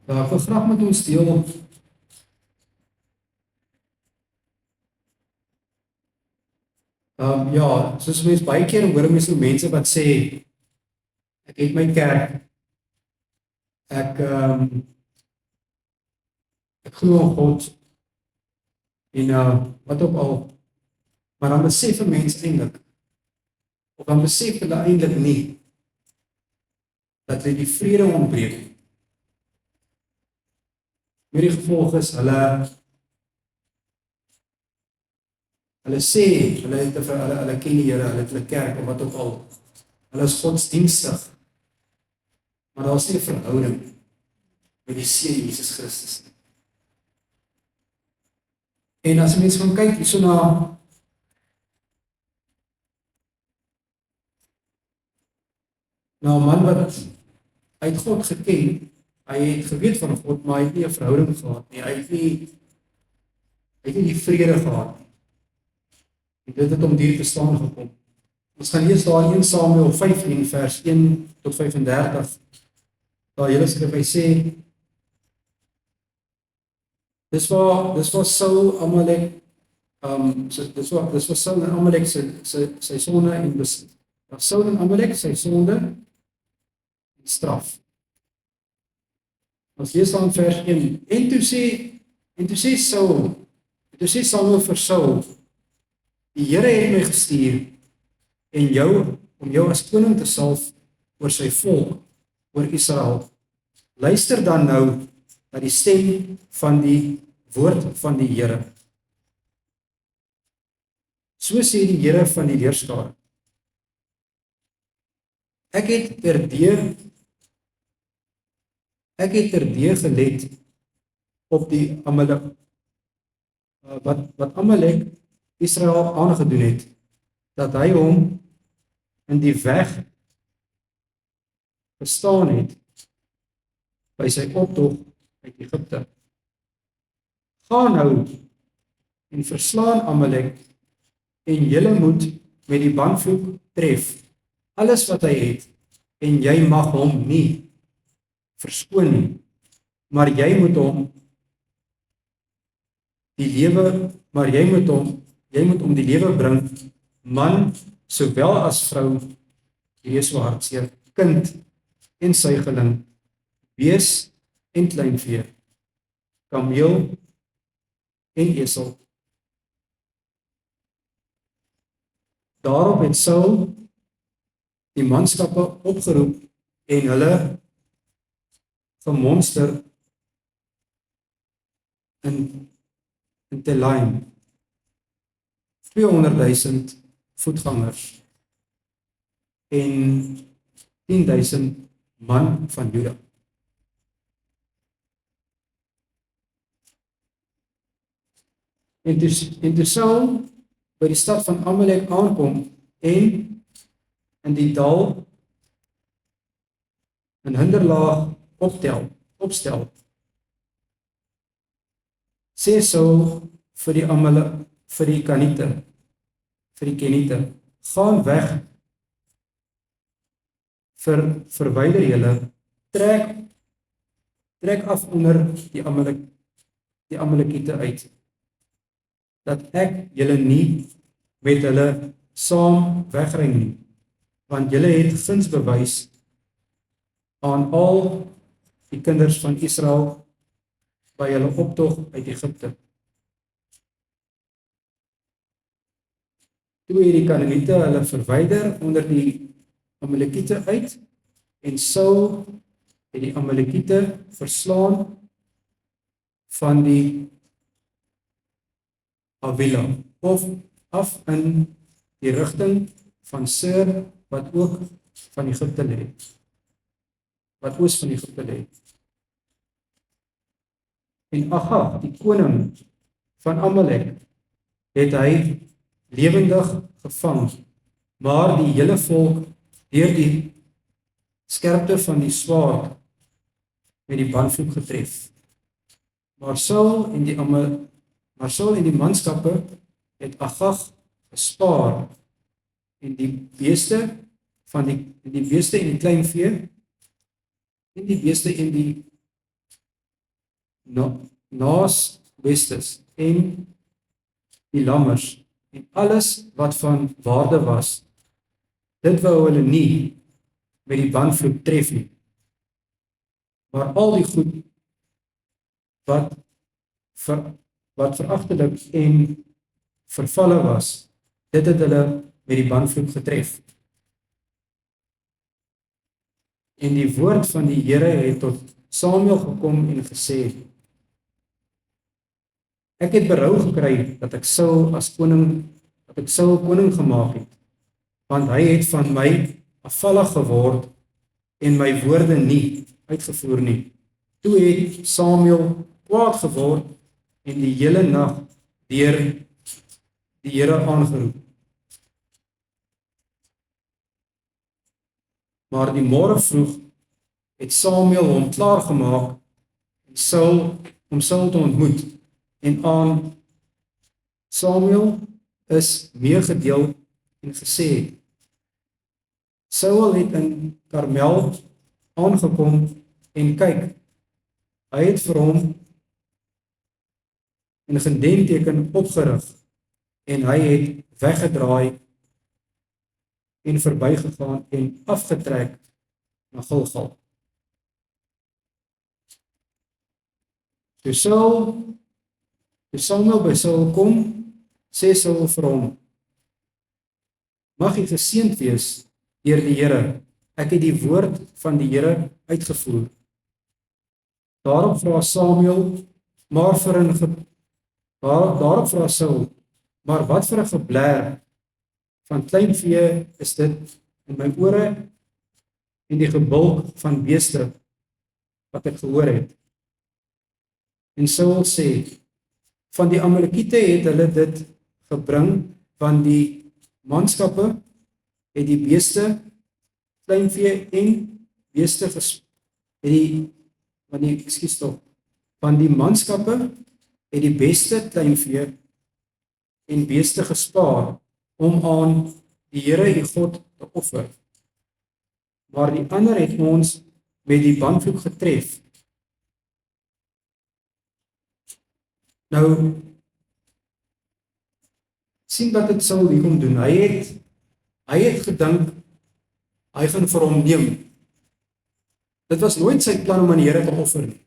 Ek wil graag met ons deel ja, soos mense baie keer hoor mense mense wat sê ek het my kerk, ek ek glo in God en wat ook al, maar dan besef 'n mens eintlik of dan besef hulle eintlik nie dat hulle die vrede ontbreek. Met die gevolg is hulle sê hulle ken die Here, hulle het hulle kerk of wat ook al. Hulle is godsdienstig, maar daar is nie 'n verhouding met die Seun Jesus Christus nie. En as mense gaan kyk hierso na ‘n man wat uit God geken, hy het geweet van God, maar hy het nie 'n verhouding gehad nie. Hy het nie die vrede gehad nie. En dit het hom hier te staan gekom. Ons gaan lees daar 1 Samuel 15 vers 1 tot 35. Daar Here skryf, hy sê dis waar Saul Amalek dis waar Saul en Amalek sy sonde en Saul en Amalek sy sonde en straf. Ons lees dan vers 1. En toe sê Samuel vir Saul, die Here het my gestuur en om jou as koning te salf oor sy volk, oor Israel. Luister dan nou na die stem van die woord van die Here. So sê die Here van die leerskare. Ek het terdee gelet op die Amalek, wat Amalek Israel aangedoen het, dat hy hom in die weg gestaan het by sy optog uit Egipte. Gaan nou en verslaan Amalek en julle moet met die bandvloek tref alles wat hy het en jy mag hom nie verskoon nie, maar jy moet hom die lewe bring, man sowel as vrou, wees so hartseer, kind en suigeling, wees en kleinvee, kameel en esel. Daarop het Saul die manskappe opgeroep en hulle vermonster in Telaim, 200,000 voetgangers en 10,000 man van Juda. En toe Saul by die stad van Amalek aankom en in die dal 'n hinderlaag opstel, sê Saul vir die Keniete, gaan weg, verwyder julle, trek af onder die Amalekiete uit, dat ek julle nie met hulle saam wegry nie, want julle het guns bewys aan al die kinders van Israel by hulle optog uit Egipte. Toe het die Kanaaniete hulle verwyder onder die Amalekiete uit en Saul het die Amalekiete verslaan van die Avila of af in die rigting van Sur wat ook van Egipte lê. Wat oos van Egipte lê. En Agag, die koning van Amalek, het hy lewendig gevang, maar die hele volk deur die skerpte van die swaard met die bandvloek getref. Maar Saul en die manskappe het Agag gespaar en die beeste en die kleinvee en die beeste en die naas bestes en die lammers en alles wat van waarde was, dit wou hulle nie met die bandvloek tref nie. Maar al die goed wat wat veragtelik en vervalle was, dit het hulle met die bandvloek getref. En die woord van die Here het tot Samuel gekom en gesê: Ek het berou gekry dat ek Saul koning gemaak het, want hy het van my afvallig geword en my woorde nie uitgevoer nie. Toe het Samuel kwaad geword en die hele nag deur die Here aangeroep. Maar die môre vroeg het Samuel hom klaar gemaak om Saul te ontmoet, en aan Samuel is meegedeel en gesê: Saul het in Karmel aangekom en kyk, hy het vir hom 'n gedenkteken opgerig en hy het weggedraai en verbygegaan en afgetrek na Gilgal. Toe Samuel by Saul kom, sê Saul vir hom: Mag jy geseënd wees deur die Here. Ek het die woord van die Here uitgevoer. Daarop vra Saul, maar wat vir 'n geblær van kleinvee is dit in my ore en die gebulk van beeste wat ek gehoor het. En Saul sê: Van die Amalekiete het hulle dit gebring, van die manskappe het die beeste, kleinvee en beeste van die manskappe het die beste kleinvee en beeste gespaar om aan die Here die God te offer. Maar die ander het ons met die bandvloek getref. Nou sien wat dit Saul hier kom doen. Hy het gedink hy gaan vir hom neem. Dit was nooit sy plan om aan die Here te offer nie.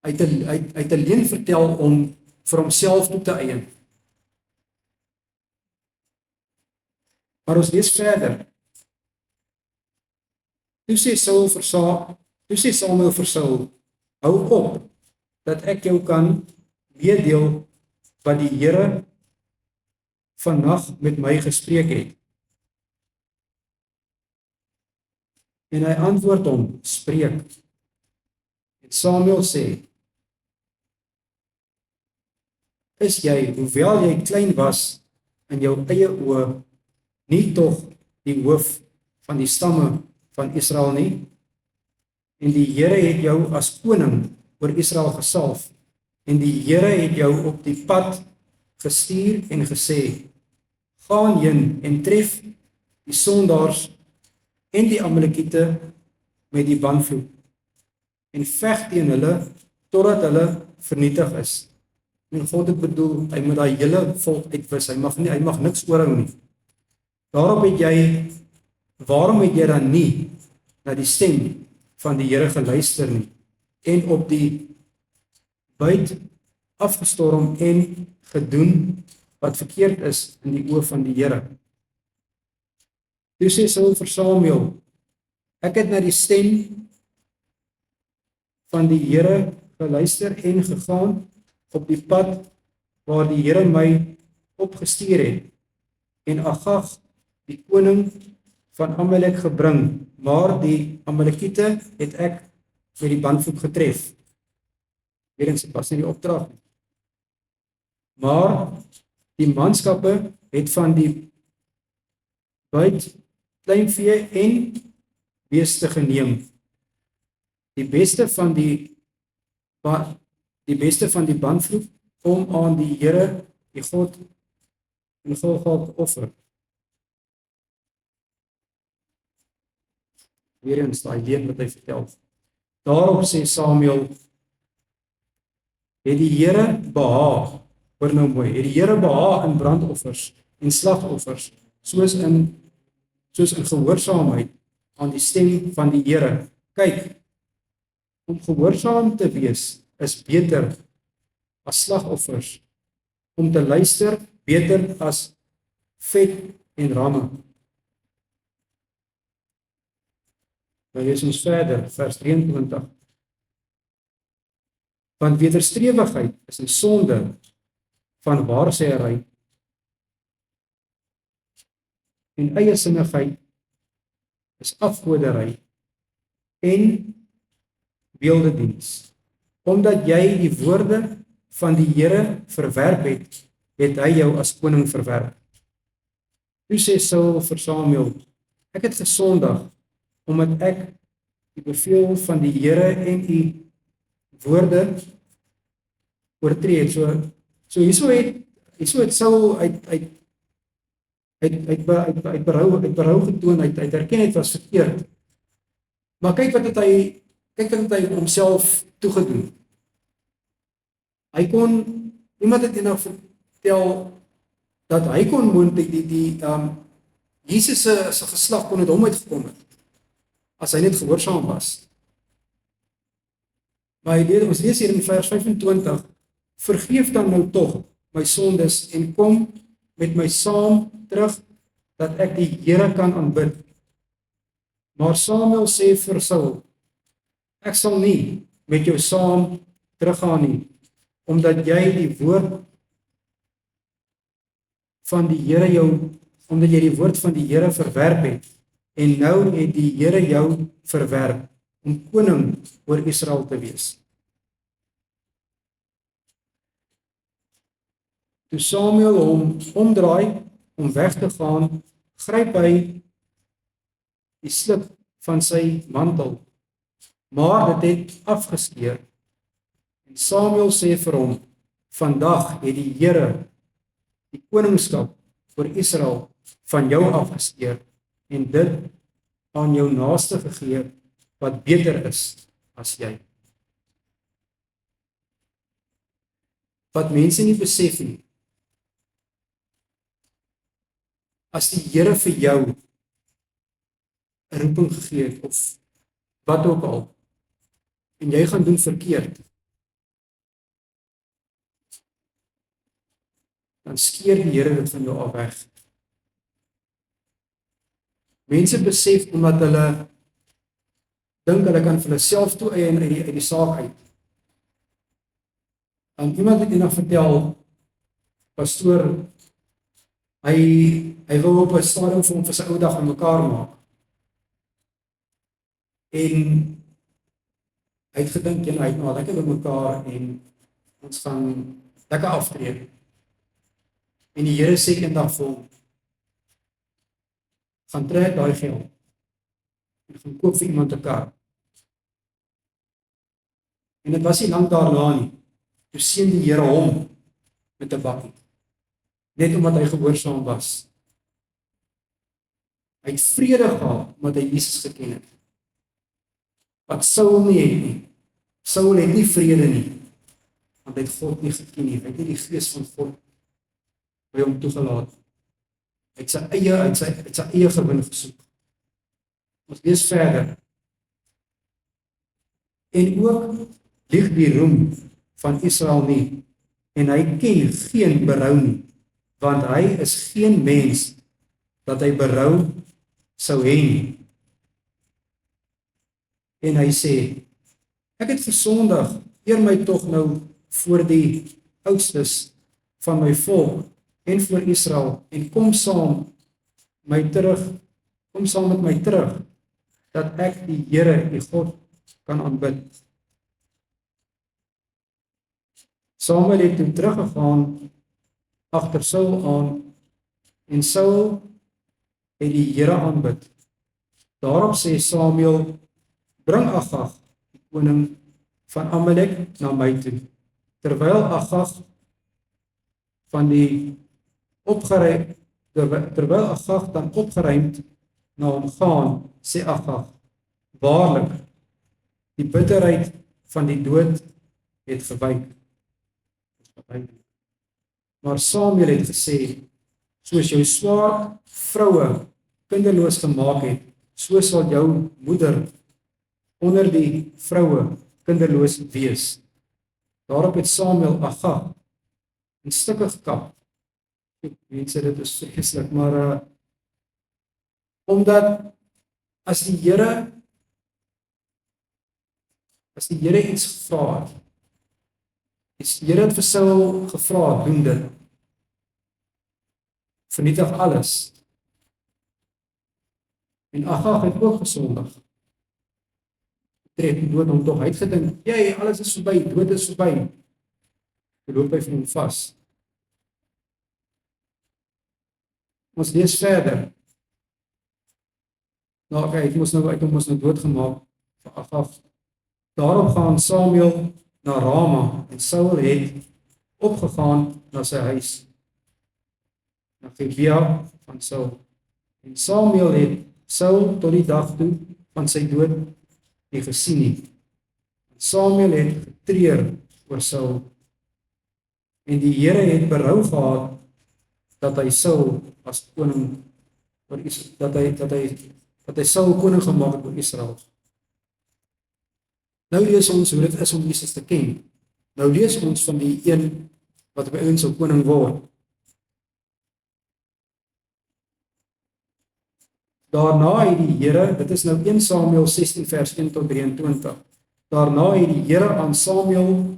Hy het alleen vertel om vir homself toe te eien. Maar ons lees verder. Toe sê Samuel vir Saul: Hou op dat ek jou kan meedeel wat die Here vannag met my gespreek het. En hy antwoord hom: Spreek. En Samuel sê: Is jy, hoewel jy klein was in jou eie oë, nie tog die hoof van die stamme van Israel nie? En die Here het jou as koning oor Israel gesalf, en die Here het jou op die pad gestuur en gesê: Gaan heen en tref die sondaars en die Amalekiete met die bandvloek en veg teen hulle totdat hulle vernietig is. En God het bedoel, hy moet daai hele volk uitwis, hy mag niks oorhou nie. Waarom het jy dan nie na die stem van die Here geluister nie en op die buit afgestorm en gedoen wat verkeerd is in die oë van die Here? Toe sê Saul vir Samuel: Ek het na die stem van die Here geluister en gegaan op die pad waar die Here my opgestuur het, en Agag, die koning van Amalek, gebring, maar die Amalekiete het ek met die bandvloek getref. Weer eens, dit was nie die opdrag nie. Maar die manskappe het van die buit kleinvee en beeste geneem. Die beste van die bandvloek om aan die Here, die God in Gilgal te offer. Weer eens daai ding wat hy vertel. Daarop sê Samuel: het die Here behaag, hoor nou mooi, het die Here behaag in brandoffers en slagoffers, soos in gehoorsaamheid aan die stem van die Here. Kyk, om gehoorsaam te wees is beter as slagoffers, om te luister beter as vet en ramme. Nou lees ons verder, vers 23. Want wederstrewigheid is 'n sonde van waarsêery en eiesinnigheid is afgodery en beeldediens. Omdat jy die woorde van die Here verwerp het, het hy jou as koning verwerp. Toe sê Saul vir Samuel, ek het gesondig, omdat ek die bevel van die Here en die woorde oortree het. So hierso het Saul uit berou getoon, uit erken het was verkeerd. Maar kyk wat het hy homself toegedoen. Hy kon, iemand het eendag vertel dat hy kon moontlik die Jesus se geslag kon uit hom uitgekom het as hy net gehoorsaam was. Maar ons lees hier in vers 25, vergeef dan nou tog my sondes en kom met my saam terug, dat ek die Here kan aanbid. Maar Samuel sê vir Saul, ek sal nie met jou saam teruggaan nie, omdat jy die woord van die Here verwerp het, en nou het die Here jou verwerp, om koning oor Israel te wees. Toe Samuel hom omdraai om weg te gaan, gryp hy die slip van sy mantel, maar dit het afgeskeur. En Samuel sê vir hom, vandag het die Here die koningskap oor Israel van jou afgeskeur en dit aan jou naaste gegee wat beter is as jy. Wat mense nie besef nie, as die Here vir jou 'n roeping gegee het, of wat ook al, en jy gaan doen verkeerd, dan skeer die Here dit van jou af weg. Mense besef omdat hulle dink hulle kan vir hulle self toe eien uit die saak uit. En iemand het eendag vertel, pastoor, hy wil op 'n stadium vir hom vir sy ou dag aan mekaar maak. En hy het gedink, hy het nou lekker by mekaar en ons gaan lekker aftree. En die Here sê eendag vir hom, gaan trek daai geld en gaan koop vir iemand 'n kar. En dit was nie lank daarna nie, toe seën die Here hom met 'n bakkie, net omdat hy gehoorsaam was. Hy het vrede gehad omdat hy Jesus geken het. Wat Saul nie het nie. Saul het nie vrede nie, want hy het God nie geken nie. Hy het nie die gees van God by hom toegelaat. Hy het sy eie gewin gesoek. Ons lees verder. En ook lieg die roem van Israel nie, en hy ken geen berou nie, want hy is geen mens dat hy berou sou hê nie. En hy sê, ek het gesondig, eer my tog nou voor die oudstes van my volk en voor Israel, en kom saam met my terug, dat ek die Here, die God, kan aanbid. Samuel het toe teruggegaan agter Saul aan, en Saul het die Here aanbid. Daarop sê Samuel, bring Agag, die koning van Amalek, na my toe. Terwyl Agag dan opgeruimd na hom gaan, sê Agag, waarlik, die bitterheid van die dood het gewyk. wat hy doen. Maar Samuel het gesê, soos jou swaard vroue kinderloos gemaak het, so sal jou moeder onder die vroue kinderloos wees. Daarop het Samuel Agag in stukke gekap. Mense, dit is vreeslik, maar omdat as die Here iets gevra het, die Here het vir Saul gevra, doen dit. Vernietig alles. En Agag het ook gesondig. Trek dood hom tog. Hy het gedink, alles is verby, dood is verby. Toe loop hy vir hom vas. Ons lees verder. Nou, hy het mos nou doodgemaak vir Agag. Daarop gaan Samuel na Rama en Saul het opgegaan na sy huis, na Gibea van Saul. En Samuel het Saul tot die dag toe van sy dood nie gesien nie. Samuel het getreur oor Saul. En die Here het berou gehad dat hy Saul as koning oor Israel, dat hy Saul koning gemaak het oor Israel. Nou lees ons hoe dit is om Jesus te ken. Nou lees ons van die een wat by ons sou koning word. Daarna het die Here, dit is nou 1 Samuel 16 vers 1 tot 23. Daarna het die Here aan Samuel,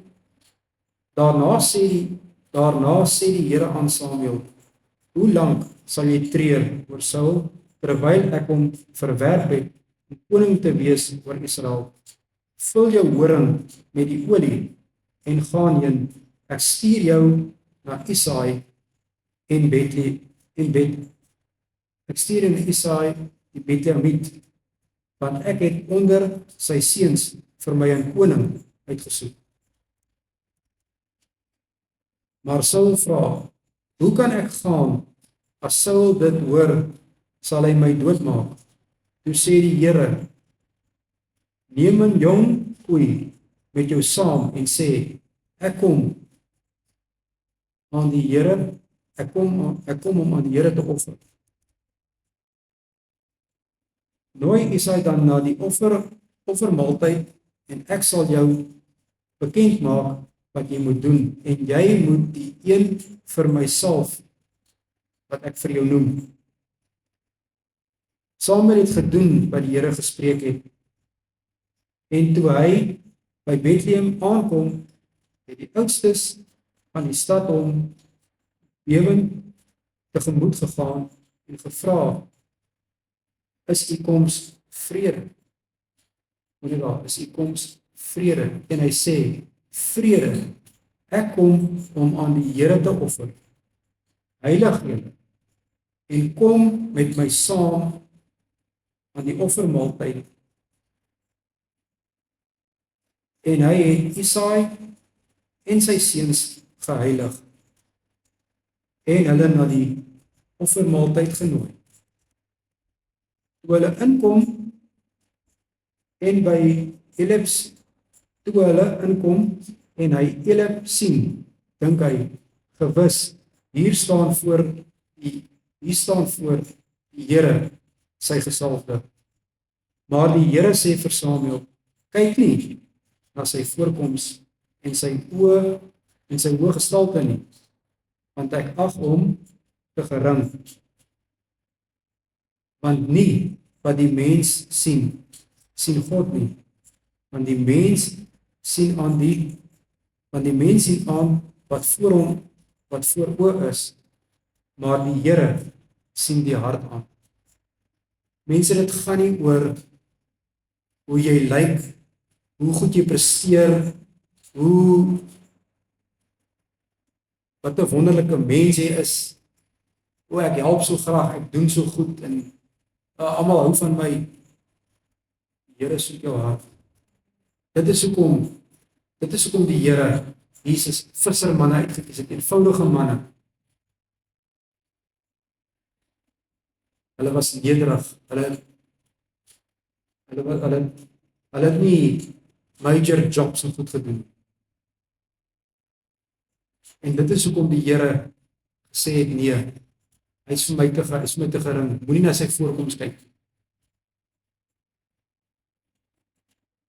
daarna sê die Here aan Samuel, hoe lank sal jy treur oor Saul, terwyl ek hom verwerp het om koning te wees oor Israel? Vul jou horing met die olie en gaan heen. Ek stuur jou na Isaai en Bethlehem. Ek stuur in Isaai die Bethlehemiet, want ek het onder sy seuns vir my 'n koning uitgesoek. Maar Saul vra, hoe kan ek gaan? As Saul dit hoor, sal hy my doodmaak. Toe sê die Here, neem 'n jong koei met jou saam en sê, ek kom om aan die Here te offer. Nooi Isaai dan na die offermaaltyd en ek sal jou bekend maak wat jy moet doen, en jy moet die een vir my salf wat ek vir jou noem. Samuel het gedoen wat die Here gespreek het. En toe hy by Bethlehem aankom, het die oudstes van die stad hom bewend tegemoet gegaan en gevra, is u koms vrede? Is u koms vrede? En hy sê, vrede, ek kom om aan die Here te offer. Heilig julle en kom met my saam aan die offermaaltyd. En hy het Isaai en sy seuns geheilig en hulle na die offermaaltyd genooi. Toe hulle inkom en by Elib en hy Elib sien, dink hy, gewis, hier staan voor die Here, sy gesalfde. Maar die Here sê vir Samuel, kyk nie na sy voorkoms en sy oë en sy hoë gestalte nie, want ek ag hom te gering. Want nie wat die mens sien God nie, want die mens sien aan wat voor oë is, maar die Here sien die hart aan. Mense, dit gaan nie oor hoe jy lyk, hoe goed jy presteer, wat 'n wonderlike mens jy is, ek help so graag, ek doen so goed, en almal hou van my. Die Here soek jou hart. Dit is hoekom die Here Jesus vissermanne uitgekies het, eenvoudige manne. Hulle was nederig, hulle het nie major jobs en goed gedoen. En dit is hoekom die Here gesê het, nee, hy is vir my te gering, moenie na sy voorkoms kyk.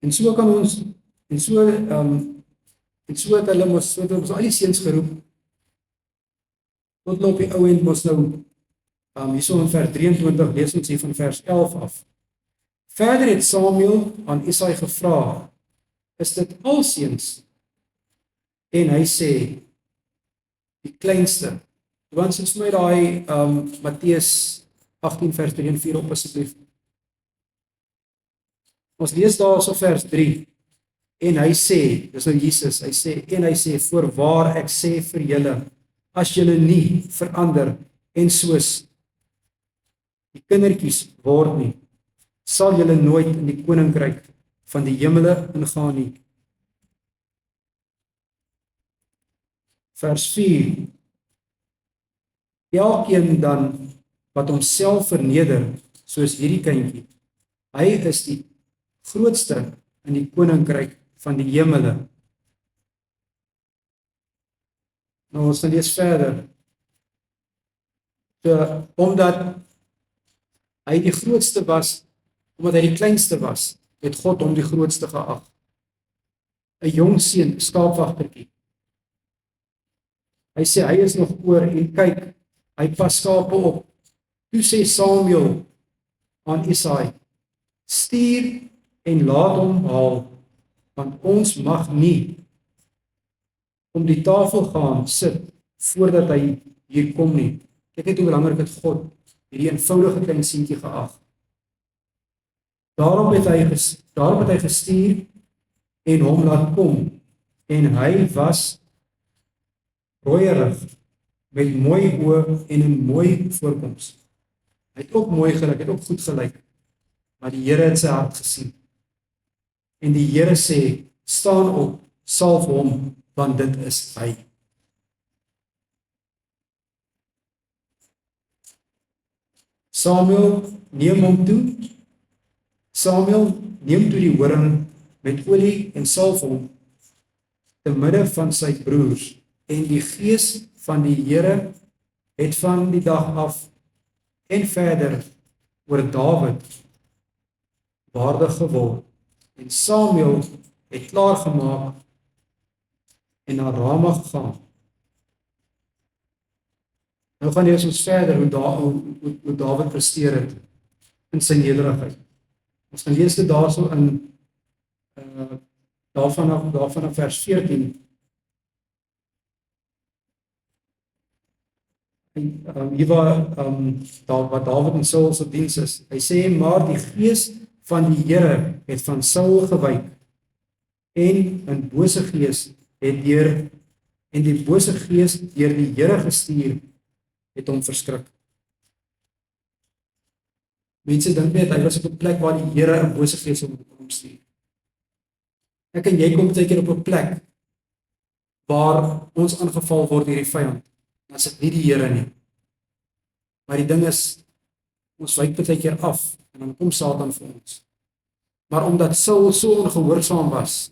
En so kan ons, en so het hulle mos al die seuns geroep, tot op die ou end mos nou, hierso in vers 23, lees ons hier van vers 11 af. Verder het Samuel aan Isaai gevra, is dit al seuns? En hy sê, die kleinste. Want soos my daai Matteus 18 vers 3 en 4 op asseblief. Ons lees daarso vers 3. En hy sê, dis nou Jesus, hy sê, voorwaar ek sê vir julle, as julle nie verander en soos die kindertjies word nie, sal julle nooit in die koninkryk van die hemele ingaan nie. Vers 4. Elkeen dan wat homself verneder, soos hierdie kindjie, hy is die grootste in die koninkryk van die hemele. Nou ons lees verder. Omdat hy die grootste was, omdat hy die kleinste was, het God hom die grootste geag. 'n Jong seun, skaapwagtertjie. Hy sê hy is nog oor en kyk, hy pas skape op. Toe sê Samuel aan Isaai, stuur en laat hom haal, want ons mag nie om die tafel gaan sit voordat hy hier kom nie. Kyk net hoe belangrik het God hierdie eenvoudige klein seentjie geag. Daarop het hy gestuur en hom laat kom, en hy was rooierig, met mooi oë en 'n mooi voorkoms. Hy het ook mooi gelyk, hy het ook goed gelyk, maar die Here het sy hart gesien. En die Here sê, staan op, salf hom, want dit is hy. Samuel neem toe die horing met olie en salf hom te midde van sy broers, en die gees van die Here het van die dag af en verder oor Dawid waardig geword. En Samuel het klaar gemaak en na Rama gegaan. Nou gaan lees ons verder hoe Dawid presteer het in sy nederigheid. Ons gaan lees dit daarso in daarvan af vers 14. Hier wat Dawid in Saul se diens is. Hy sê, maar die gees van die Here het van Saul gewyk, en 'n bose gees het deur die Here gestuur, het hom verskrik. Mense dink net hy was op 'n plek waar die Here 'n bose gees hom stuur. Ek en jy kom baie keer op 'n plek waar ons aangeval word deur die vyand. Dan is dit nie die Here nie. Maar die ding is, ons wyk baie keer af en dan kom Satan vir ons. Maar omdat Saul so ongehoorsaam was,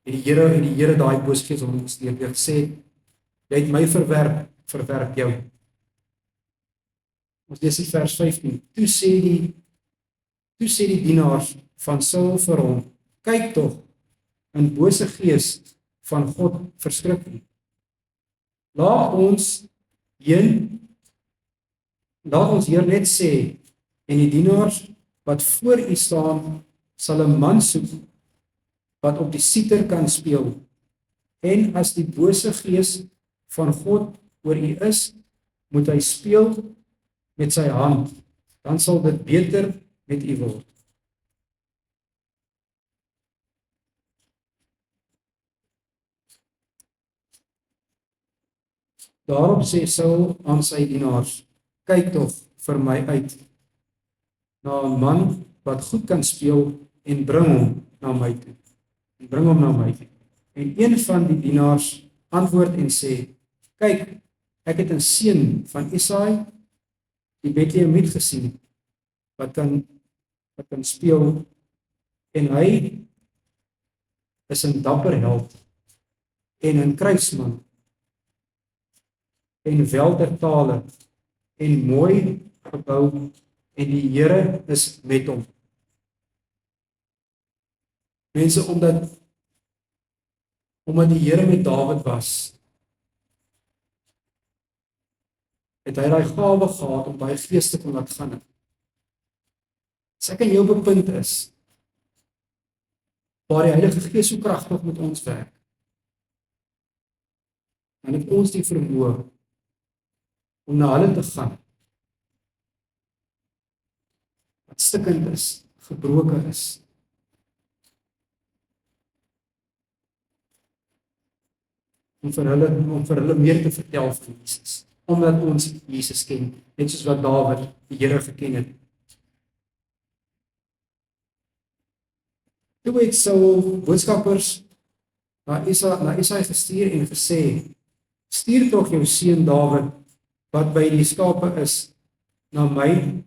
het die Here daai bose gees hom gestuur. Hy het gesê, jy het my verwerp jou. Ons lees in vers 15. Toe sê die dienaars van Saul vir hom, kyk tog, 'n bose gees van God verskrik nie. Laat ons hier net sê, en die dienaars wat voor u staan, sal 'n man soek wat op die siter kan speel. En as die bose gees van God oor u is, moet hy speel met sy hand, dan sal dit beter met u word. Daarop sê Saul aan sy dienaars, kyk tog vir my uit na 'n man wat goed kan speel en bring hom na my toe. En een van die dienaars antwoord en sê, kyk, ek het 'n seun van Isaai, die Betlehemiet gesien, wat kan speel, en hy is 'n dapper held en 'n kruisman, en weldertale en mooi gebou en die Here is met hom. Mense, omdat die Here met Dawid was, het hy daai gawe gehad om daai gees te kon laat gaan. As ek en jou op 'n punt is, waar die Heilige Gees so kragtig met ons werk, dan het ons die vermoë om na hulle te gaan, wat stikkend is, gebroken is, om vir hulle meer te vertel van Jesus, omdat ons Jesus ken, net soos wat Dawid die Here geken het. Toe het Saul boodskappers na Isaia gestuur en gesê, stuur tog jou seun Dawid, wat by die skape is, na my,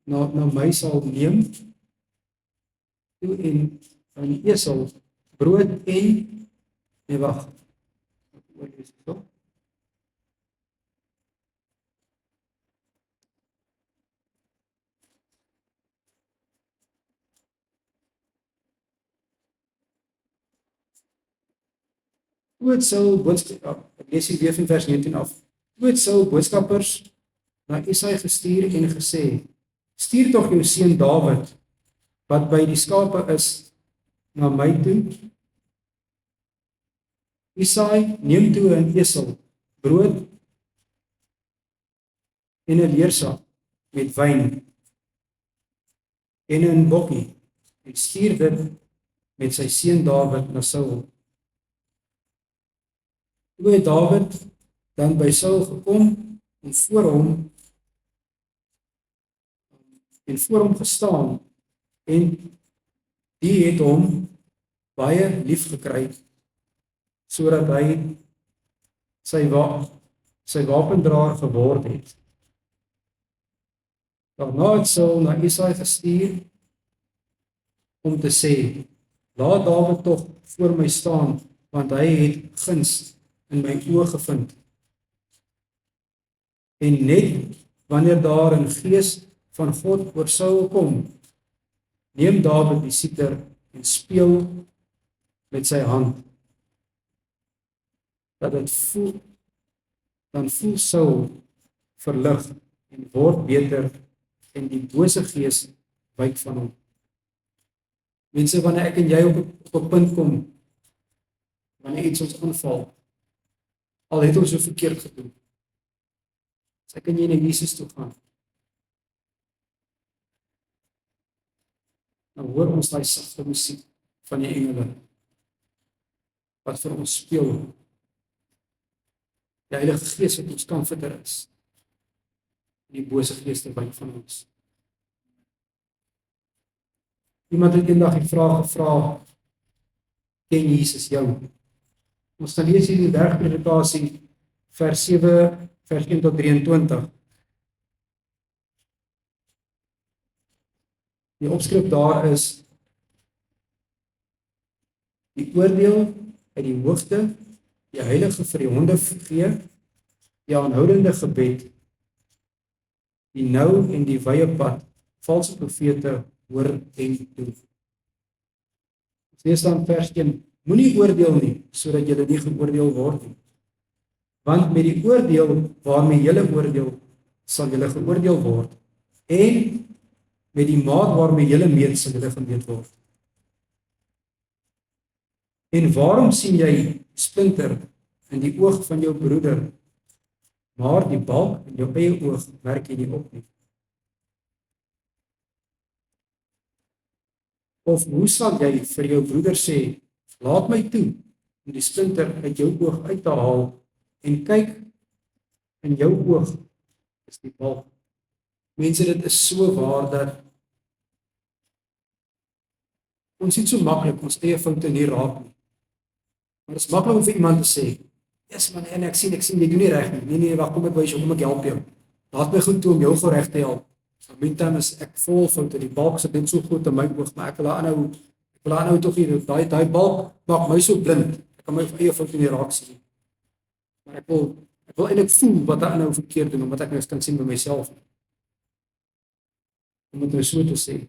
na my sal neem, toe en van die esel brood en, nee wag, toe het Saul ek lees hier weer van vers 19 af, toe het Saul boodskappers na Isaia gestuur en gesê, stuur tog jou seun Dawid, wat by die skape is, na my toe. Isaia neem toe 'n esel, brood en 'n leersak met wyn en 'n bokkie, en stuur dit met sy seun Dawid na Saul. Toe het Dawid dan by Saul gekom en voor hom gestaan, en die het hom baie lief gekry, sodat hy sy wapendraer geword het. Daarna het Saul na Isaia gestuur om te sê, laat Dawid tog voor my staan, want hy het guns in my oë gevind. En net wanneer daar 'n gees van God oor Saul kom, neem Dawid die siter en speel met sy hand, dan voel Saul verlig en word beter, en die bose gees wyk van hom. Mense, wanneer ek en jy op 'n punt kom, wanneer iets ons aanval, al het ons so verkeerd gedoen, as ek en jy na Jesus toe gaan, dan hoor ons daai sagte musiek van die engele, wat vir ons speel. Die Heilige Gees wat ons comforter is, die bose geeste wyk van ons. Iemand het eendag die vraag gevra, ken Jesus jou? Ons gaan lees hier in die Bergpredikasie, vers 7, vers 1 tot 23. Die opskrif daar is, die oordeel uit die hoogte, die heilige vir die honde gee, die aanhoudende gebed, die nou en die wye pad, valse profete hoor en doen. Ons lees dan vers 1, moenie oordeel nie, sodat julle nie geoordeel word nie. Want met die oordeel waarmee julle oordeel, sal julle geoordeel word, en met die maat waarmee julle meet, sal julle gemeet word. En waarom sien jy splinter in die oog van jou broeder, maar die balk in jou eie oog merk jy nie op nie? Of hoe sal jy vir jou broeder sê, laat my toe om die splinter uit jou oog uit te haal, en kyk, in jou oog is die balk. Mense, dit is so waar dat ons het so maklik ons eie foute nie raak nie. Maar dit is maklik om vir iemand te sê, yes man, en ek sien, jy doen nie reg nie. Nee, wag, kom ek wys jou, kom ek help jou. Laat my goed toe om jou reg te help. Meantime is ek vol foute, die balk sit net so groot in my oog, maar ek wil aanhou tog hier, daai balk maak my so blind, ek kan my eie foute nie raak sien nie. Maar ek wil eintlik voel wat 'n ander verkeerd doen, omdat ek nou kan sien by myself. Om dit nou so te sê.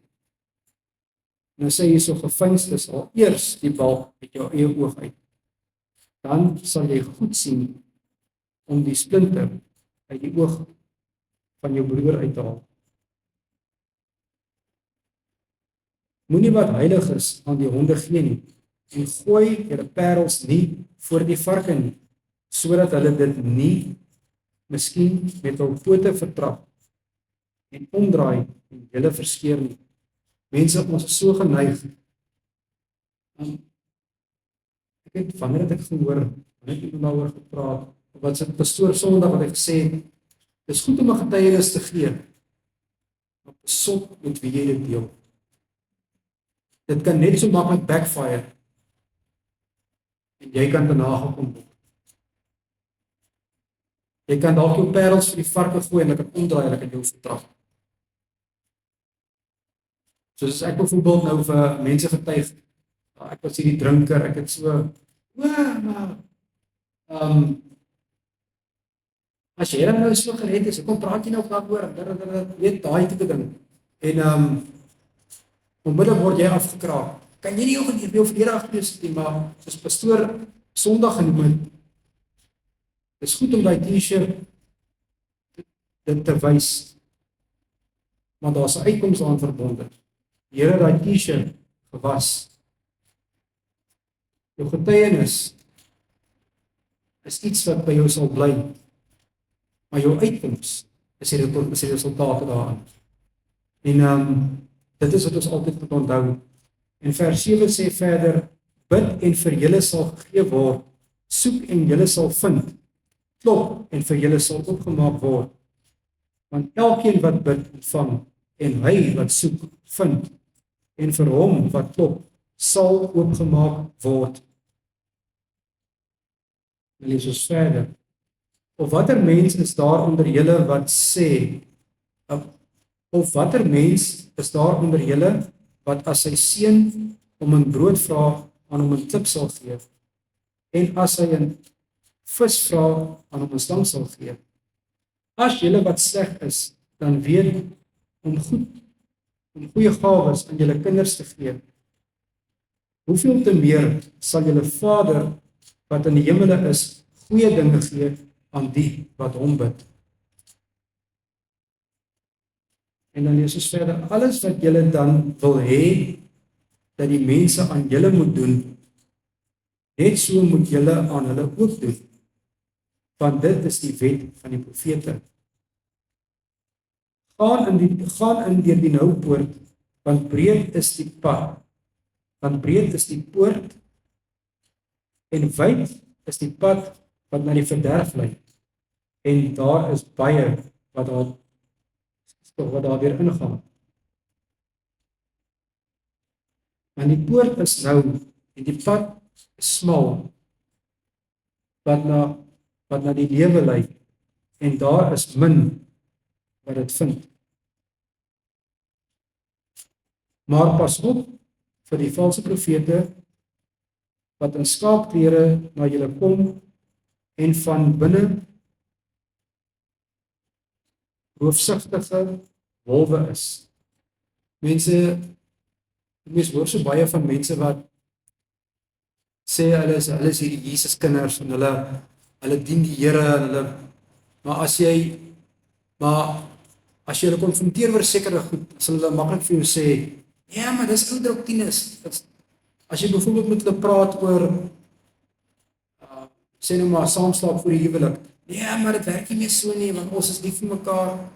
Nou sê jy so gefynste sal eers die balk met jou eie oog uit. Dan sal jy goed sien om die splinter uit die oog van jou broer uit te haal. Moenie wat heilig is aan die honde gee nie, en gooi julle parels nie voor die varke nie, sodat hulle dit nie miskien met hul pote vertrap en omdraai en julle verskeer nie. Mense, ons is so geneig. Ek het wanneer het ek gehoor, wanneer het iemand daaroor gepraat, of wat sy pastoor Sondag wat hy gesê het, dis goed om 'n getuienis te gee, maar pas op met wie jy dit deel. Dit kan net so maklik backfire, en jy kan daarna gekom word. Jy kan dalk jou parels vir die varke gooi en hulle kan omdraai en hulle kan jou vertrap. Soos ek byvoorbeeld nou vir mense getuig, ek was hierdie drinker, ek het so, maar as jy dan nou so gered is, kom praat jy nou daaroor, weet daai tipe ding. En onmiddellik word jy afgekraak. Kan jy nie ook in jou verdedig wees nie, maar soos pastoor Sondag genoem het, is goed om daai t-shirt dit te wys, maar daar's 'n uitkoms aan verbonde. Die Here daai t-shirt gewas. Jou getuienis is iets wat by jou sal bly, maar jou uitkoms is die resultate daaraan. En dit is wat ons altyd moet onthou. En vers 7 sê verder, bid en vir julle sal gegee word, soek en julle sal vind, klop en vir julle sal oopgemaak word. Want elkeen wat bid ontvang, en hy wat soek vind, en vir hom wat klop sal oopgemaak word. Lees ons verder. Of watter mens is daar onder julle wat sê, of watter mens is daar onder julle wat as sy seun om 'n brood vra, aan hom 'n klip sal gee, en as hy 'n vis vra, aan hom 'n slang sal gee? As julle wat sleg is, dan weet om goeie gawes aan julle kinders te gee, hoeveel te meer sal julle Vader wat in die hemele is, goeie dinge gee aan die wat hom bid. En dan lees ons verder, alles wat julle dan wil hê dat die mense aan julle moet doen, net so moet julle aan hulle ook doen, want dit is die wet van die profete. Gaan in deur die nou poort, want breed is die poort, en wyd is die pad wat na die verderf lei, en daar is baie wat daardeur ingaan. Want die poort is nou, en die pad is smal, wat na die lewe lei, en daar is min wat dit vind. Maar pas op vir die valse profete, wat in skaapklere na julle kom, en van binne roofsugtige wolwe is. Mense hoor so baie van mense wat sê hulle is hierdie Jesus kinders, en hulle dien die Here, en maar as jy hulle konfronteer oor sekere goed, sal hulle maklik vir jou sê, ja, maar dis ou doktines. As jy byvoorbeeld met hulle praat oor sê nou maar saamslaap voor die huwelik. Ja, maar dit werk nie meer so nie, want ons is lief vir mekaar.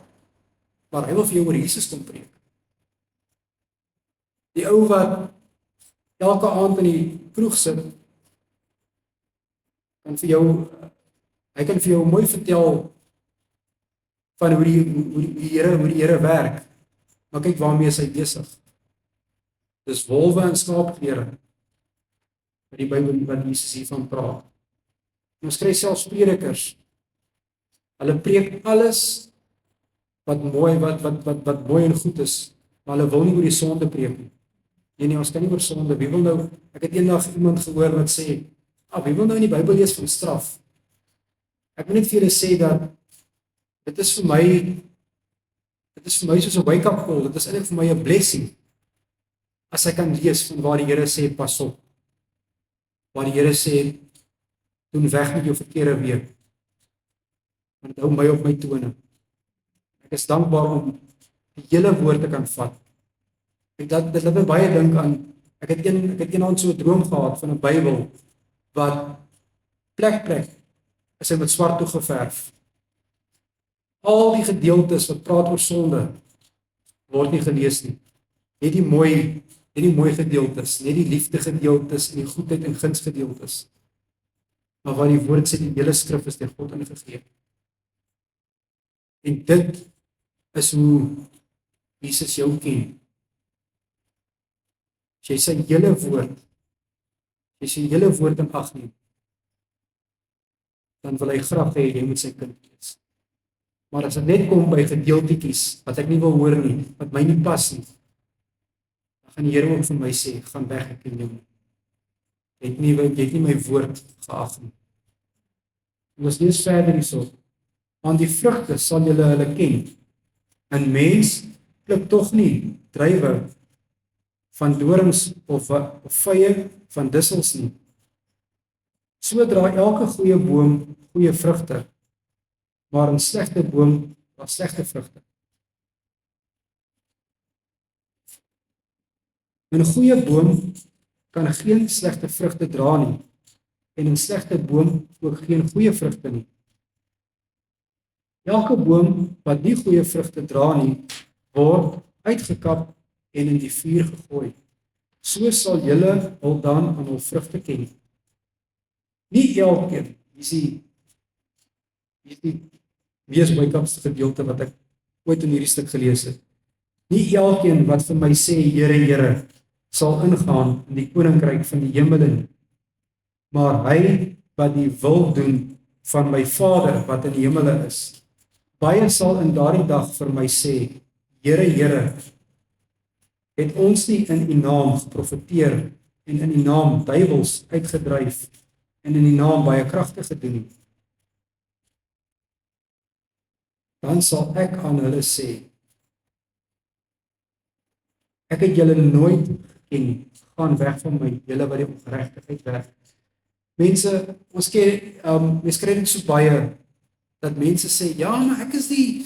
Maar hy wil vir jou oor Jesus kom preek. Die ou wat elke aand in die kroeg sit, hy kan vir jou mooi vertel van hoe die Here werk. Maar kyk waarmee is hy besig. Dis wolwe en skaapklere. Wat die Bybel wat Jesus hiervan praat. Ons kry selfs predikers. Hulle preek alles wat mooi en goed is, maar hulle wil nie oor die sonde preek nie. Nee, ons kan nie oor sonde. Wie wil nou, ek het eendag iemand gehoor wat sê, wie wil nou in die Bybel lees van straf? Ek wil net vir julle sê dat dit is vir my soos 'n wake-up call. Dit is eintlik vir my 'n blessing as ek kan lees van waar die Here sê pas op. Waar die Here sê doen weg met jou verkeerde weë. Want dit hou my op my tone. Ek is dankbaar om die hele woord te kan vat. Dit laat my baie dink aan ek het eendag so 'n droom gehad van 'n Bybel wat plek is hy met swart toegeverf. Al die gedeeltes wat praat oor sonde word nie gelees nie. Net die mooi gedeeltes, net die liefde gedeeltes en die goedheid en guns gedeeltes. Maar waar die woord sê die hele skrif is deur God ingegee. En dit is hoe Jesus jou ken. As jy sy hele woord in ag neem, dan wil hy graag hê jy moet sy kind wees. Maar as dit net kom by gedeeltetjies wat ek nie wil hoor nie, wat my nie pas nie, dan gaan die Here ook vir my sê, gaan weg, ek ken jou nie. Jy het nie my woord geag nie. Ons lees verder hierso. Aan die vrugte sal julle hulle ken. 'n Mens pluk tog nie druiwe van dorings of vye van dussels nie. So dra elke goeie boom goeie vrugte, maar 'n slegte boom dra slegte vrugte. 'n Goeie boom kan geen slegte vrugte dra nie, en 'n slegte boom ook geen goeie vrugte nie. Elke boom wat nie goeie vrugte dra nie, word uitgekap en in die vuur gegooi. So sal julle hul dan aan hul vrugte ken. Nie elkeen, hier is die mees wake-upste gedeelte wat ek ooit in hierdie stuk gelees het. Nie elkeen wat vir my sê, Here, Here, sal ingaan in die koninkryk van die hemele nie, maar hy wat die wil doen van my Vader wat in die hemele is. Baie sal in daardie dag vir my sê, Here, Here, het ons nie in U naam geprofeteer en in U naam duiwels uitgedryf en in U naam baie kragte gedoen nie? Dan sal ek aan hulle sê, ek het julle nooit geken, gaan weg van my, julle wat die ongeregtigheid werk. Mense, ons kry dit so baie, dat mense sê, ja, maar ek is die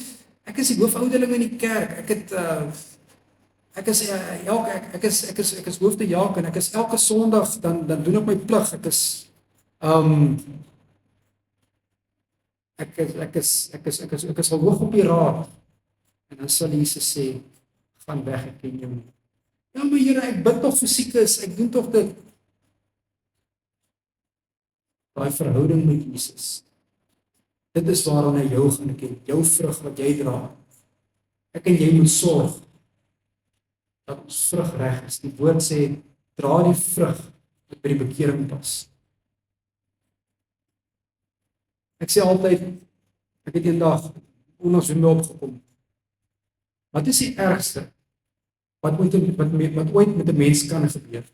hoofouderling in die kerk, ek is hoofdejaak en ek is elke Sondag, dan doen ek my plig, ek is al hoog op die raad, en dan sal Jesus sê, gaan weg, ek ken jou nie. Ja, maar Here, ek bid tog vir siekes, ek doen tog dit. Daai verhouding met Jesus, dit is waaraan hy jou gaan ken, jou vrug wat jy dra. Ek en jy moet sorg dat ons vrug reg is. Die woord sê, dra die vrug wat by die bekering pas. Ek sê altyd, ek het eendag onlangs weer opgekom. Wat is die ergste wat ooit met 'n mens kan gebeur?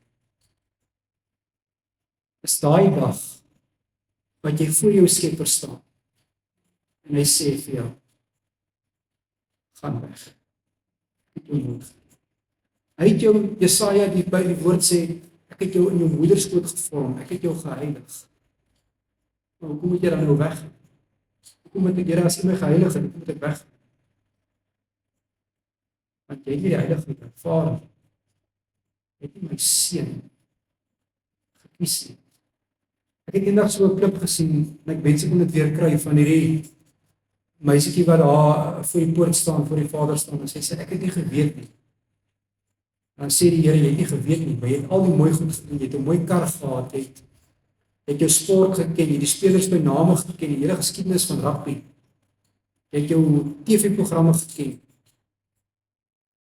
Is daai dag wat jy voor jou Skepper staan en hy sê vir jou, gaan weg. Hy het jou, Jesaja, die by die woord sê, ek het jou in jou moederskoot gevorm, ek het jou geheilig. Maar hoekom moet jy dan nou weg? Hoekom moet ek, Here, as jy my geheilig het, hoekom moet ek weg? Want jy het nie die heiligheid ervaar nie. Jy het nie my seun gekies nie. Ek het eendag so 'n klip gesien, en ek wens ek kon dit weer kry, van hierdie meisietjie wat daar voor die poort staan, voor die Vader staan, en sy sê, ek het nie geweet nie. Dan sê die Here, jy het nie geweet nie, maar jy het al die mooi goed gedoen, jy het 'n mooi kar gehad, jy het jou sport geken, jy het die spelers by name geken, die hele geskiedenis van rugby, jy het jou TV-programme geken,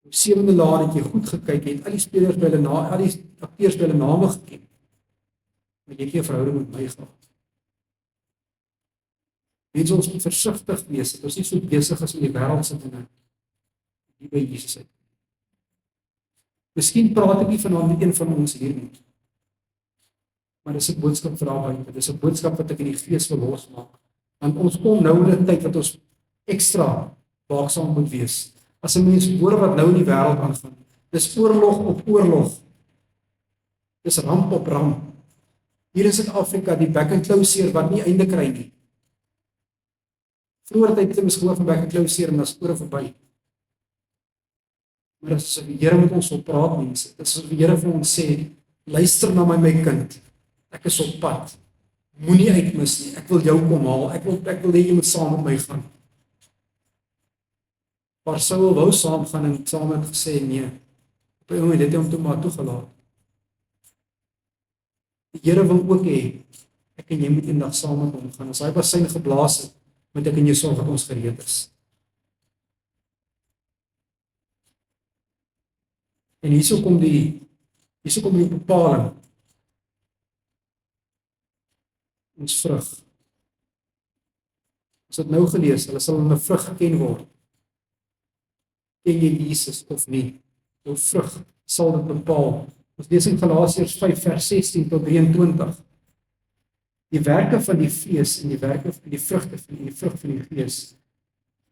op 7de laan het jy goed gekyk, jy het al die spelers by hulle al die akteurs by hulle name geken, maar jy het nie 'n verhouding met my gehad. Mense, ons moet versigtig wees, dat ons nie so besig is met die wêreldse dinge, nie by Jesus uit. Miskien praat ek nie vanaand met een van ons hier nie, maar dis 'n boodskap vir daar buite, dis 'n boodskap wat ek in die gees wil losmaak, want ons kom nou in 'n tyd wat ons ekstra waaksaam moet wees. As 'n mens hoor wat nou in die wêreld aangaan, dis oorlog op oorlog, dis ramp op ramp. Hier in Suid-Afrika, die back and close seer wat nie einde kry nie. Vroeger tyd het ons gehoor van back and close seer en dit is oor verby. Maar as die Here met ons wil praat, mense, dis as die Here vir ons sê, luister na my kind, ek is op pad, moenie uitmis nie, ek wil jou kom haal, ek wil hê jy moet saam met my gaan. Maar Saul wou saam gaan en saam het gesê, nee, op 'n oomblik het hy hom toe maar toegelaat. Die Here wil ook hê, ek en jy moet eendag saam met hom gaan, as hy basyn geblaas het, moet ek en jy sorg dat ons gereed is. En hierso kom die bepaling. Ons vrug. Ons het nou gelees, hulle sal in 'n vrug geken word. Ken jy Jesus of nie? Jou vrug sal dit bepaal. Ons lees in Galasiërs 5 vers 16 tot 23. Die werke van die Gees en die werke van die vrugte van die vrug van die Gees.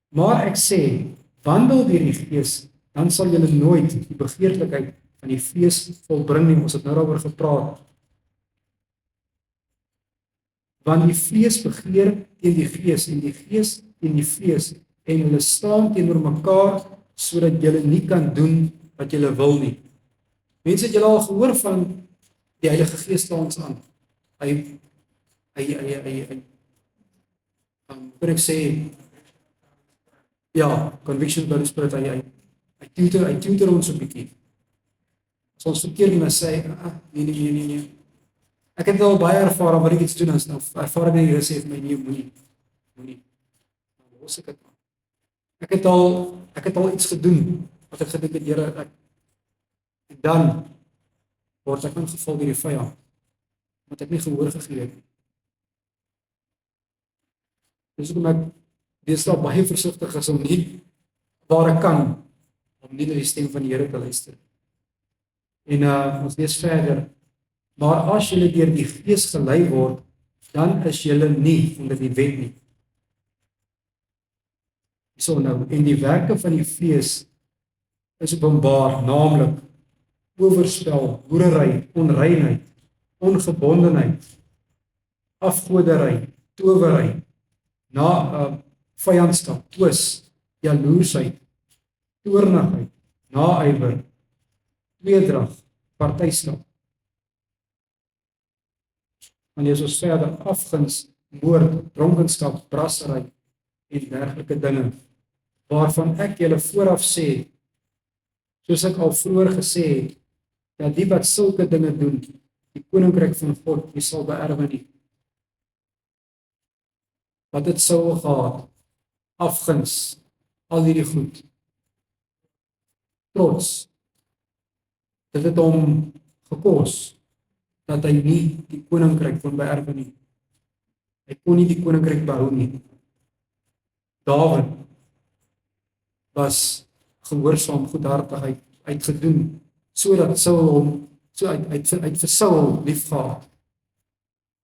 Maar ek sê, wandel deur die Gees, dan sal julle nooit die begeerlikheid van die vlees volbring nie. Ons het nou daaroor gepraat. Want die vlees begeer teen die Gees en die Gees teen die vlees en hulle staan teenoor mekaar sodat julle nie kan doen wat julle wil nie. Mense, het julle al gehoor van die Heilige Gees staan ons aan. Hy kan ek sê, ja, conviction by the Spirit, hy tutor ons 'n bietjie. As ons verkeerd doen, sê nee. Ek het al baie ervaar wat ek iets doen, as nou ervaar ek die Here sê vir my, nee, moenie. Dan los ek dit aan. Ek het al iets gedoen, wat ek gedink het, Here, en dan word ek ingeval deur die vyand, want ek nie gehoor gegee het nie. Dus hoekom ek deesdae baie versigtig is om nie, waar ek kan, om nie na die stem van die Here te luister. En ons lees verder, maar as julle deur die Gees gelei word, dan is julle nie onder die wet nie. So nou, en die werke van die vlees is openbaar, naamlik oorspel, hoerery, onreinheid, ongebondenheid, afgoderry, towery, vyandskap, twis, jaloesheid, toornigheid, naaiwer, tweedrag, partyskap. Wanneer ons verder afguns, moord, dronkenskap, brassery en dergelike dinge, waarvan ek julle vooraf sê, soos ek al vroeër gesê het, dat die wat sulke dinge doen, die koninkryk van God nie sal beerwe nie. Wat het Saul gehad? Afguns, al hierdie goed. Trots. Dit het hom gekos, dat hy nie die koninkryk kon beerwe nie. Hy kon nie die koninkryk behou nie. Dawid was gehoorsaam, goedhartigheid uitgedoen, sodat Saul hom, uit vir Saul liefgehad.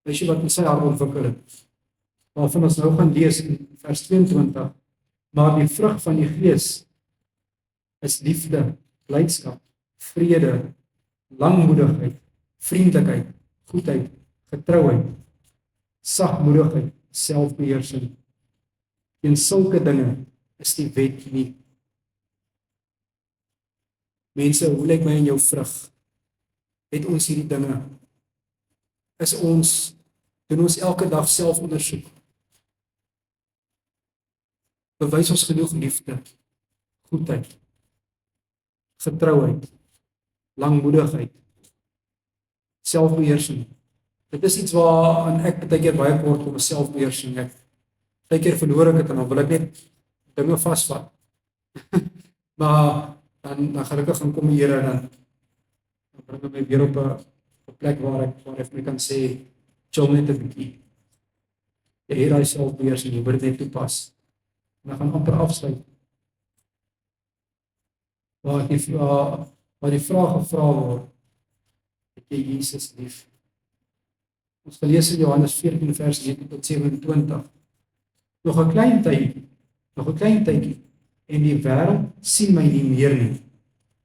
Weet jy wat in sy hart ontwikkel het? Waarvan ons nou gaan lees in vers 22, maar die vrug van die Gees is liefde, blydskap, vrede, langmoedigheid, vriendelikheid, goedheid, getrouheid, sagmoedigheid, selfbeheersing. En sulke dinge is die wet nie. Mense, hoe lyk my en jou vrug? Het ons hierdie dinge? Doen ons elke dag selfondersoek? Bewys ons genoeg liefde, goedheid, getrouheid, langmoedigheid, selfbeheersing. Dit is iets waaraan ek baie keer baie kort om selfbeheersing. Baie keer verloor ek dit en dan wil ek net dinge vasvat. Maar dan gelukkig gaan kom die Here dan bring hy my weer op 'n plek waar ek vir my kan sê, chill net 'n bietjie. Jy het daai selfbeheers en jy moet dit net toepas. En dan gaan amper afsluit. Waar die vraag gevra word, het jy Jesus lief? Ons gelees in Johannes 14 vers 19 tot 27. Nog 'n klein tydjie, en die wêreld sien my nie meer nie,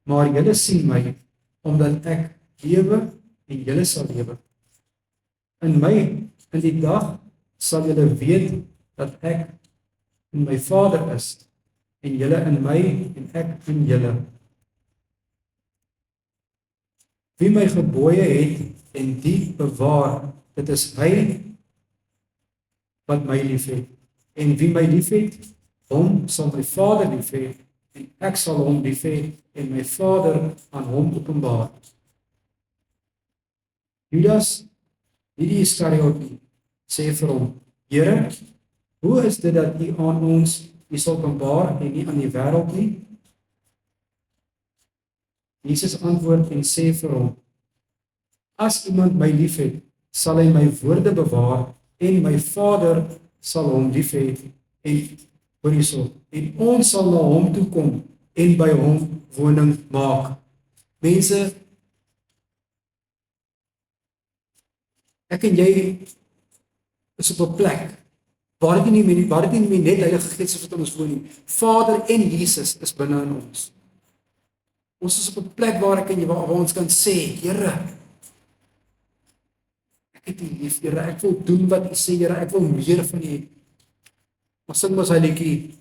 maar julle sien my, omdat ek lewe en julle sal lewe. In die dag sal julle weet dat ek in my Vader is, en julle in my en ek in julle. Wie my gebooie het en die bewaar, dit is hy wat my liefhet. En wie my liefhet, hom sal my Vader liefhet, en ek sal hom liefhet en my Vader aan hom openbaar. Judas, nie die Iskariot nie, sê vir hom: Here, hoe is dit dat U aan ons U sal openbaar en nie aan die wêreld nie? Jesus antwoord en sê vir hom: As iemand my liefhet, sal hy my woorde bewaar en my Vader sal hom liefhet en ons sal na hom toe kom en by hom woning maak. Mense, ek en jy is op 'n plek waar dit nie net Heilige Gees wat in ons woon nie. Vader en Jesus is binne in ons. Ons is op 'n plek waar ons kan sê, Here, ek het U lief, Here, ek wil doen wat U sê, Here, ek wil meer van U. Ons sing mos hy liedjie,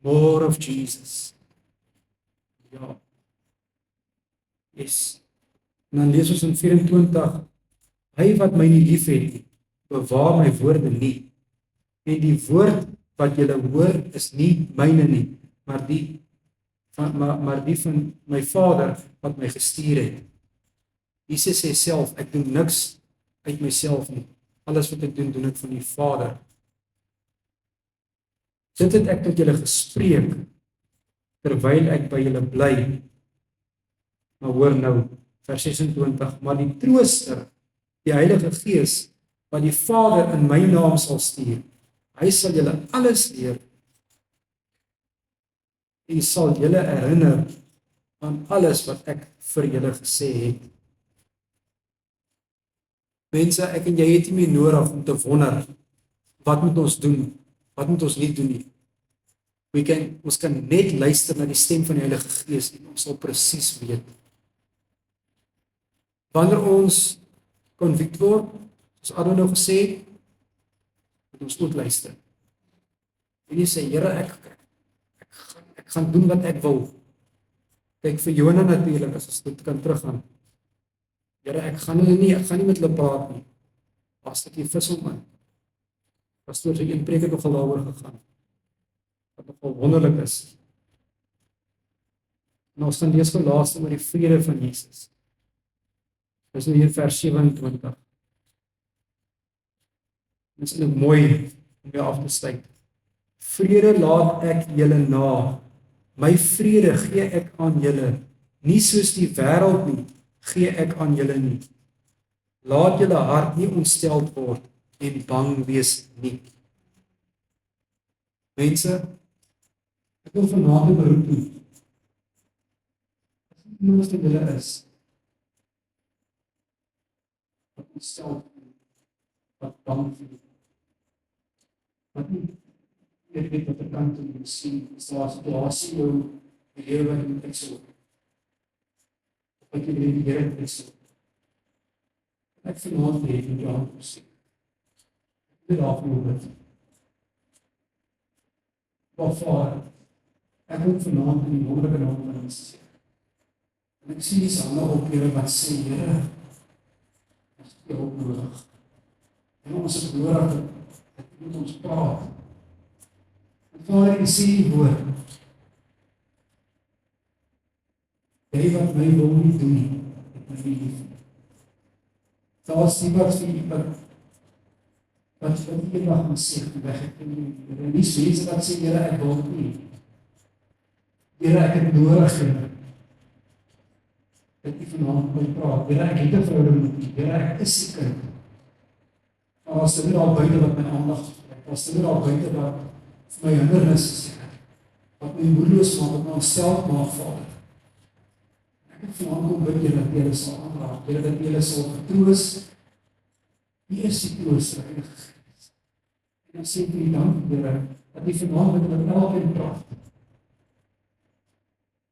More of Jesus. Ja. Yes. En dan lees ons in 24, hy wat my nie lief het, bewaar my woorde nie. En die woord wat julle hoor is nie myne nie, maar die van my Vader wat my gestuur het. Jesus sê self, ek doen niks uit myself nie. Alles wat ek doen ek van die Vader. Dit het ek tot julle gespreek, terwyl ek by julle bly. Maar hoor nou, vers 26, maar die Trooster, die Heilige Gees, wat die Vader in my naam sal stuur, hy sal julle alles leer, en sal julle herinner aan alles wat ek vir julle gesê het. Mense, ek en jy het nie meer nodig om te wonder, wat moet ons doen, wat moet ons nie doen nie. Ons kan net luister na die stem van die Heilige Gees en ons sal presies weet. Wanneer ons convict word, soos Adam nou gesê het, moet ons goed luister. En jy sê, Here, ek gaan doen wat ek wil. Kyk vir Jona natuurlik, as ons dit kan teruggaan. Here, ek gaan nie met hulle praat nie. As ek die vis om in. Pastoor se een preek het nogal daaroor gegaan. Wat nogal wonderlik is. En ons gaan lees vir laaste oor die vrede van Jesus. Dis nou hier vers 27. Dit is net mooi om weer af te sluit. Vrede laat ek julle na. My vrede gee ek aan julle. Nie soos die wêreld nie, gee ek aan julle nie. Laat julle hart nie ontsteld word en bang wees nie. Mense, ek wil vanaand 'n beroep doen. As iemand wat julle is, wat ontstel, wat bang voel, wat nie weet wat kant toe moet sien, is daar 'n situasie jou die lewe wat jy moet uitsoek. Wat jy die Here moet uitsoek. Ek vanaand het met jou gesien. Dit daarvoor dit. Vader, ek wil vanaand in die wonderlike naam van Jesus sê. En ek sien die hande op Here wat sê, Here, ons het jou nodig. En ons het nodig dat jy met ons praat. En Vader, ek sê die woord. Jy wat my wil nie doen nie, het my nie lief. Daar is die wat vir iemand wat eendag gaan sê, ek nie mense wat sê, Here, ek wil nie. Here, ek het nodig, Here. Dat jy vanaand met my praat. Here, ek het 'n verhouding met U. Here, ek is die kind Maar was dinge daar buite wat my aandag trek, was dinge daar buite wat vir my hindernis is, Here, wat my moedeloos maak, wat my ontsteld maak, Vader. Ek het vanaand kom bid, Here, dat Julle sal aanraak, Here, dat Julle sal vertroos. Wie is die trooster, Heilige Gees? En dan sê ek vir U dank, Here, dat U vanaand met elkeen praat.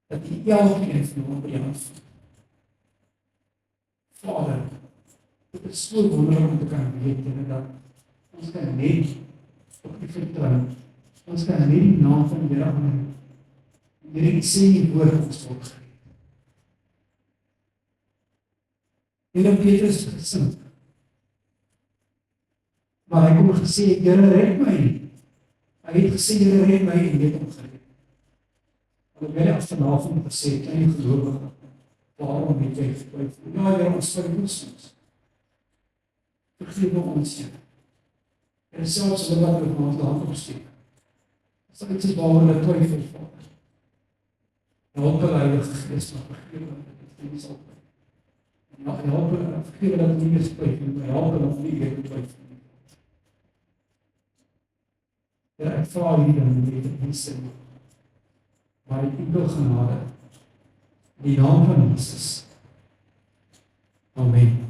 Dat U elkeen vanaand by U hand vat. Vader, dit is so wonderlik om te kan weet, Here, dat ons kan net op U vertrou. Ons kan net die naam van die Here aanneem. Here, U sê U woord ons word gered. Here, Petrus het gesink. Maar hy kom gesê, Here, red my. Hy het gesê, Here, red my en het hom gered. Alhoewel hy vanavond gesê, klein gelowige, waarom het jy getwyfel? Ja, Here, ons vergeet soms. Vergewe ons, Here. En selfs hulle wat met ons hand opsteek. As ek iets waaroor hulle twyfel, Vader. Help hulle, Heilige Gees, maar vergewe hulle, dat dit nie sal bly. En help hulle, vergewe hulle nie meer twyfel, maar help hulle om nie weer te twyfel. Ja, ek vra U dan om dit te sien. Maar die enkel genade, in die naam van Jesus. Amen.